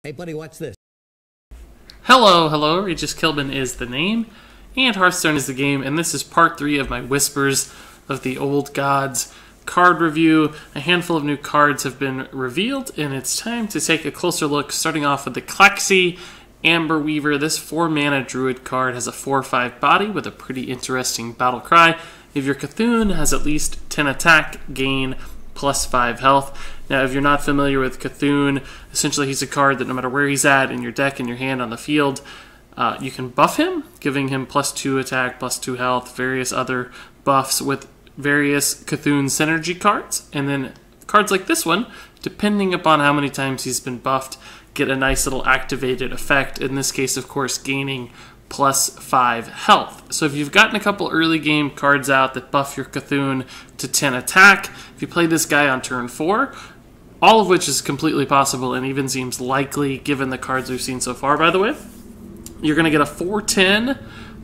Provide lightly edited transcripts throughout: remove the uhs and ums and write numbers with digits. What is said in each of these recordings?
Hey buddy, watch this. Hello, Regis Kilbin is the name, and Hearthstone is the game, and this is part 3 of my Whispers of the Old Gods card review. A handful of new cards have been revealed, and it's time to take a closer look, starting off with the Klaxxi Amber Weaver. This 4-mana Druid card has a 4/5 body with a pretty interesting battle cry. If your Cthulhu has at least 10 attack, gain plus 5 health. Now, if you're not familiar with Cthulhu, essentially he's a card that no matter where he's at in your deck, in your hand, on the field, you can buff him, giving him plus 2 attack, plus 2 health, various other buffs with various Cthulhu synergy cards. And then cards like this one, depending upon how many times he's been buffed, get a nice little activated effect. In this case, of course, gaining plus 5 health. So if you've gotten a couple early game cards out that buff your Cthulhu to 10 attack, if you play this guy on turn 4, all of which is completely possible and even seems likely given the cards we've seen so far, by the way, you're going to get a 4/10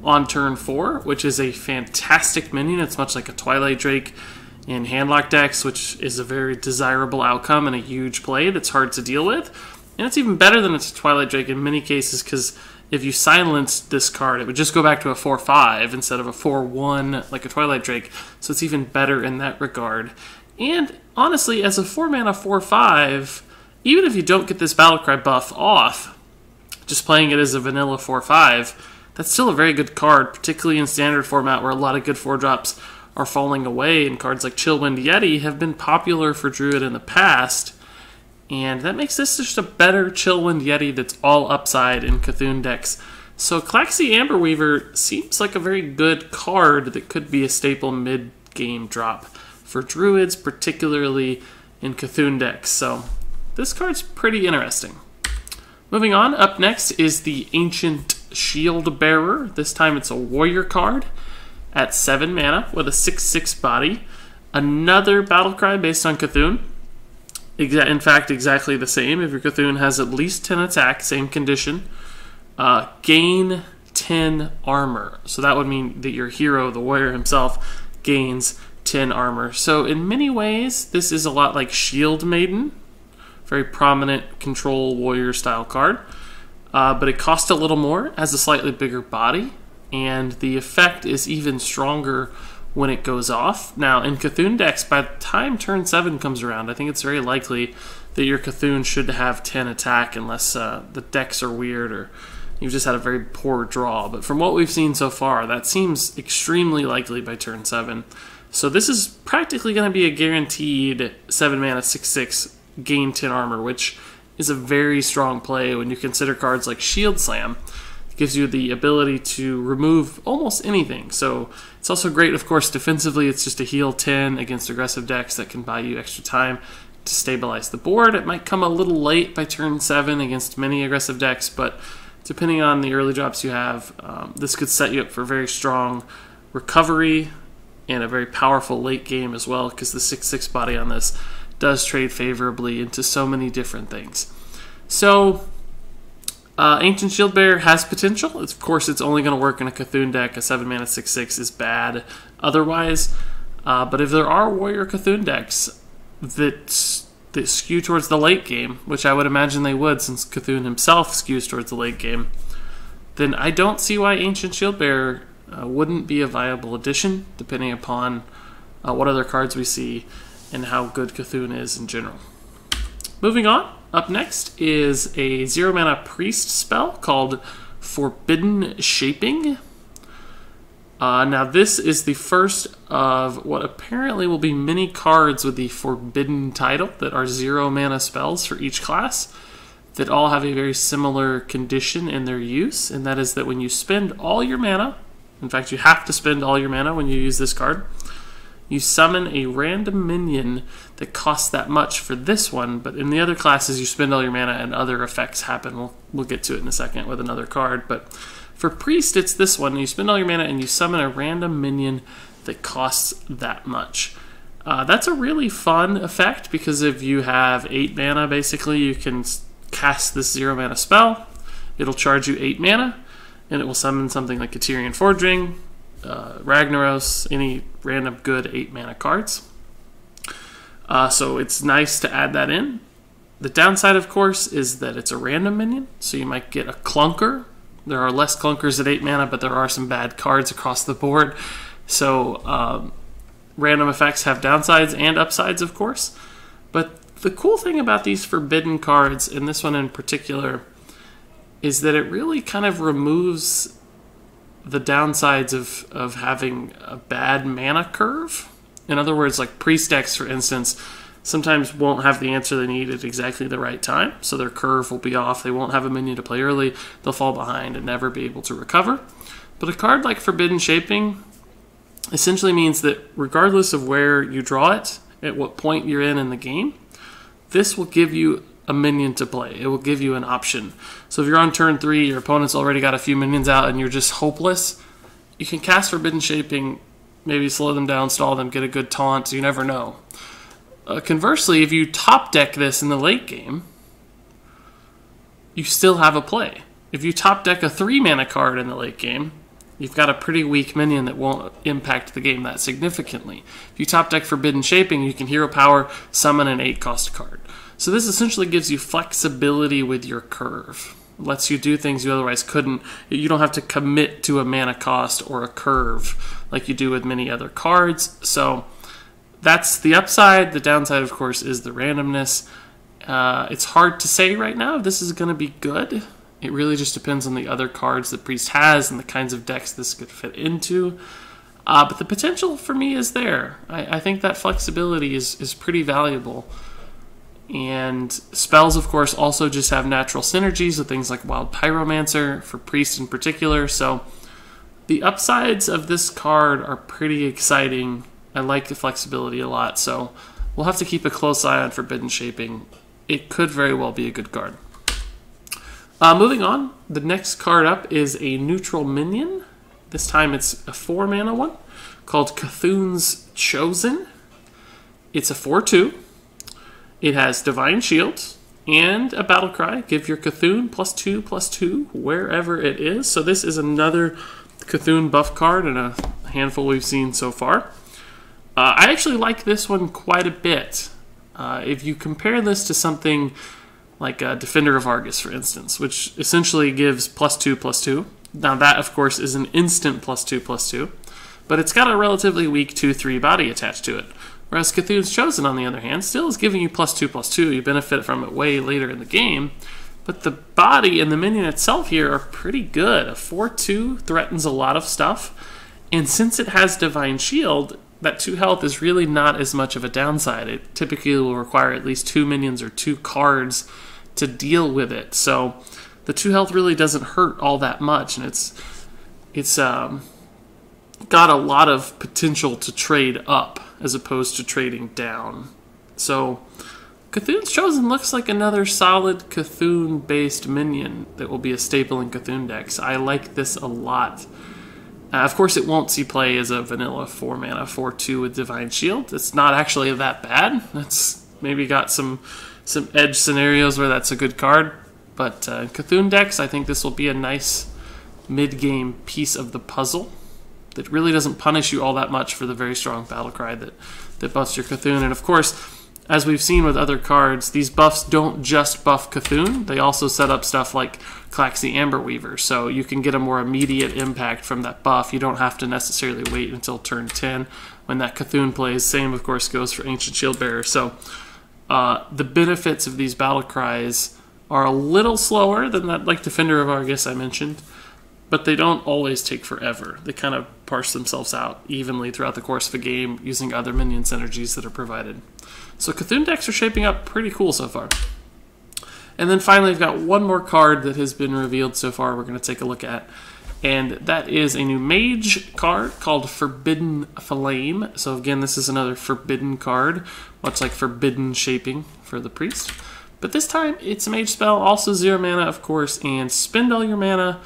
on turn 4, which is a fantastic minion. It's much like a Twilight Drake in handlock decks, which is a very desirable outcome and a huge play that's hard to deal with. And it's even better than it's a Twilight Drake in many cases, because if you silenced this card, it would just go back to a 4/5 instead of a 4/1 like a Twilight Drake. So it's even better in that regard. And honestly, as a 4-mana 4/5, even if you don't get this Battlecry buff off, just playing it as a vanilla 4/5, that's still a very good card, particularly in standard format where a lot of good 4-drops are falling away, and cards like Chillwind Yeti have been popular for Druid in the past. And that makes this just a better Chillwind Yeti that's all upside in Cthulhu decks. So Klaxxi Amber Weaver seems like a very good card that could be a staple mid-game drop for Druids, particularly in Cthulhu decks. So this card's pretty interesting. Moving on, up next is the Ancient Shieldbearer. This time it's a warrior card at 7 mana with a 6/6 body. Another battlecry based on Cthulhu. In fact, exactly the same. If your Cthulhu has at least 10 attack, same condition, gain 10 armor. So that would mean that your hero, the warrior himself, gains 10 armor. So in many ways, this is a lot like Shield Maiden. Very prominent control warrior style card. But it costs a little more, has a slightly bigger body, and the effect is even stronger when it goes off. Now, in Cthulhu decks, by the time turn 7 comes around, I think it's very likely that your Cthulhu should have 10 attack unless the decks are weird or you've just had a very poor draw. But from what we've seen so far, that seems extremely likely by turn 7. So this is practically going to be a guaranteed 7 mana 6/6 gain 10 armor, which is a very strong play when you consider cards like Shield Slam. It gives you the ability to remove almost anything. So it's also great, of course, defensively. It's just a heal 10 against aggressive decks that can buy you extra time to stabilize the board. It might come a little late by turn 7 against many aggressive decks, but depending on the early drops you have, this could set you up for very strong recovery and a very powerful late game as well, because the 6/6 body on this does trade favorably into so many different things. So Ancient Shieldbearer has potential. Of course, it's only going to work in a Cthulhu deck. A 7 mana 6/6 is bad otherwise. But if there are warrior Cthulhu decks that skew towards the late game, which I would imagine they would since Cthulhu himself skews towards the late game, then I don't see why Ancient Shieldbearer wouldn't be a viable addition, depending upon what other cards we see and how good Cthulhu is in general. Moving on, up next is a 0-mana priest spell called Forbidden Shaping. Now this is the first of what apparently will be many cards with the Forbidden title that are 0-mana spells for each class that all have a very similar condition in their use, and that is that when you spend all your mana, in fact you have to spend all your mana when you use this card, you summon a random minion that costs that much for this one, but in the other classes you spend all your mana and other effects happen. We'll get to it in a second with another card, but for Priest it's this one. You spend all your mana and you summon a random minion that costs that much. That's a really fun effect, because if you have 8 mana, basically, you can cast this 0-mana spell. It'll charge you 8 mana, and it will summon something like a Tyrian Forging, Ragnaros, any random good 8-mana cards. So it's nice to add that in. The downside, of course, is that it's a random minion, so you might get a clunker. There are less clunkers at 8 mana, but there are some bad cards across the board. So random effects have downsides and upsides, of course. But the cool thing about these forbidden cards, and this one in particular, is that it really kind of removes the downsides of having a bad mana curve. In other words, like priest decks, for instance, sometimes won't have the answer they need at exactly the right time, so their curve will be off. They won't have a minion to play early. They'll fall behind and never be able to recover. But a card like Forbidden Shaping essentially means that regardless of where you draw it, at what point you're in the game, this will give you a minion to play. It will give you an option. So if you're on turn 3, your opponent's already got a few minions out, and you're just hopeless, you can cast Forbidden Shaping, maybe slow them down, stall them, get a good taunt, you never know. Conversely, if you top deck this in the late game, you still have a play. If you top deck a 3-mana card in the late game, you've got a pretty weak minion that won't impact the game that significantly. If you top deck Forbidden Shaping, you can hero power, summon an 8-cost card. So this essentially gives you flexibility with your curve. It lets you do things you otherwise couldn't. You don't have to commit to a mana cost or a curve like you do with many other cards. So that's the upside. The downside, of course, is the randomness. It's hard to say right now if this is going to be good. It really just depends on the other cards that Priest has and the kinds of decks this could fit into. But the potential for me is there. I think that flexibility is pretty valuable. And spells, of course, also just have natural synergies with things like Wild Pyromancer, for Priest in particular. So the upsides of this card are pretty exciting. I like the flexibility a lot, so we'll have to keep a close eye on Forbidden Shaping. It could very well be a good card. Moving on, the next card up is a neutral minion. This time it's a 4-mana one called Cthulhu's Chosen. It's a 4/2. It has Divine Shield and a Battle Cry. Give your Cthulhu +2/+2 wherever it is. So this is another Cthulhu buff card in a handful we've seen so far. I actually like this one quite a bit. If you compare this to something like Defender of Argus, for instance, which essentially gives +2/+2. Now that, of course, is an instant +2/+2, but it's got a relatively weak 2/3 body attached to it. Whereas Cthulhu's Chosen, on the other hand, still is giving you +2/+2. You benefit from it way later in the game, but the body and the minion itself here are pretty good. A 4/2 threatens a lot of stuff, and since it has Divine Shield, that 2 health is really not as much of a downside. It typically will require at least 2 minions or 2 cards to deal with it. So the 2 health really doesn't hurt all that much, and it's got a lot of potential to trade up as opposed to trading down. So Cthulhu's Chosen looks like another solid Cthulhu-based minion that will be a staple in Cthulhu decks. I like this a lot. Of course, it won't see play as a vanilla 4-mana 4/2 with Divine Shield. It's not actually that bad. It's maybe got some edge scenarios where that's a good card. But in Cthulhu decks, I think this will be a nice mid-game piece of the puzzle that really doesn't punish you all that much for the very strong Battle Cry that buffs your Cthulhu. And of course, as we've seen with other cards, these buffs don't just buff Cthulhu. They also set up stuff like Klaxxi Amberweaver, so you can get a more immediate impact from that buff. You don't have to necessarily wait until turn 10 when that Cthulhu plays. Same, of course, goes for Ancient Shieldbearer. So the benefits of these Battle Cries are a little slower than that, like Defender of Argus I mentioned, but they don't always take forever. They kind of parse themselves out evenly throughout the course of a game using other minion synergies that are provided. So Cthulhu decks are shaping up pretty cool so far. And then finally, I've got one more card that has been revealed so far we're going to take a look at. And that is a new mage card called Forbidden Flame. So again, this is another forbidden card, much like Forbidden Shaping for the priest. But this time, it's a mage spell, also 0 mana, of course, and spend all your mana,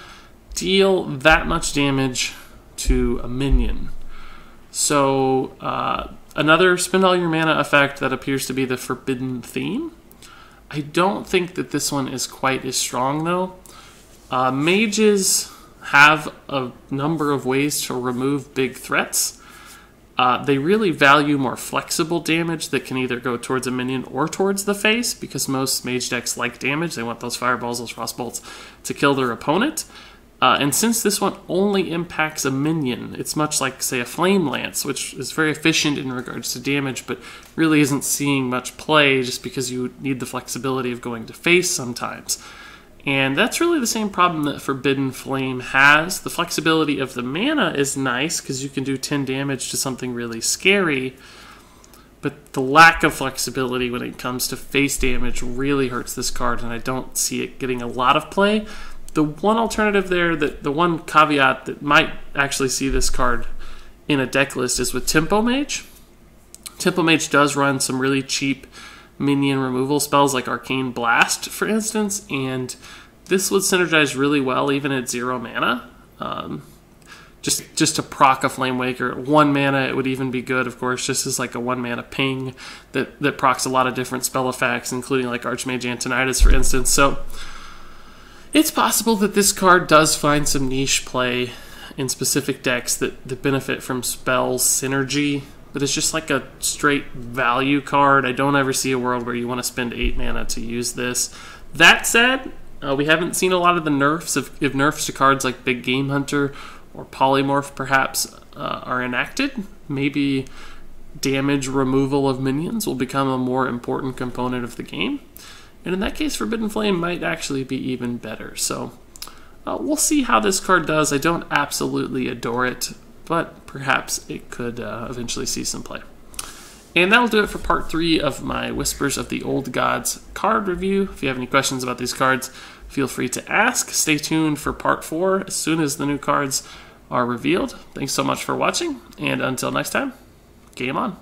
deal that much damage to a minion. So another spend all your mana effect that appears to be the forbidden theme. I don't think that this one is quite as strong, though. Mages have a number of ways to remove big threats, They really value more flexible damage that can either go towards a minion or towards the face, because most mage decks like damage. They want those fireballs, those frostbolts to kill their opponent. And since this one only impacts a minion, it's much like, say, a Flame Lance, which is very efficient in regards to damage, but really isn't seeing much play just because you need the flexibility of going to face sometimes. And that's really the same problem that Forbidden Flame has. The flexibility of the mana is nice because you can do 10 damage to something really scary, but the lack of flexibility when it comes to face damage really hurts this card, and I don't see it getting a lot of play. The one alternative there, the one caveat that might actually see this card in a deck list is with Tempo Mage. Tempo Mage does run some really cheap minion removal spells like Arcane Blast, for instance, and this would synergize really well even at 0 mana. Just to proc a Flame Waker. 1 mana, it would even be good, of course, just as like a 1 mana ping that procs a lot of different spell effects, including like Archmage Antonidas, for instance. So it's possible that this card does find some niche play in specific decks that benefit from spell synergy, but it's just like a straight value card. I don't ever see a world where you want to spend 8 mana to use this. That said, we haven't seen a lot of the nerfs. If nerfs to cards like Big Game Hunter or Polymorph perhaps are enacted, maybe damage removal of minions will become a more important component of the game. And in that case, Forbidden Flame might actually be even better. So we'll see how this card does. I don't absolutely adore it, but perhaps it could eventually see some play. And that'll do it for part 3 of my Whispers of the Old Gods card review. If you have any questions about these cards, feel free to ask. Stay tuned for part 4 as soon as the new cards are revealed. Thanks so much for watching, and until next time, game on.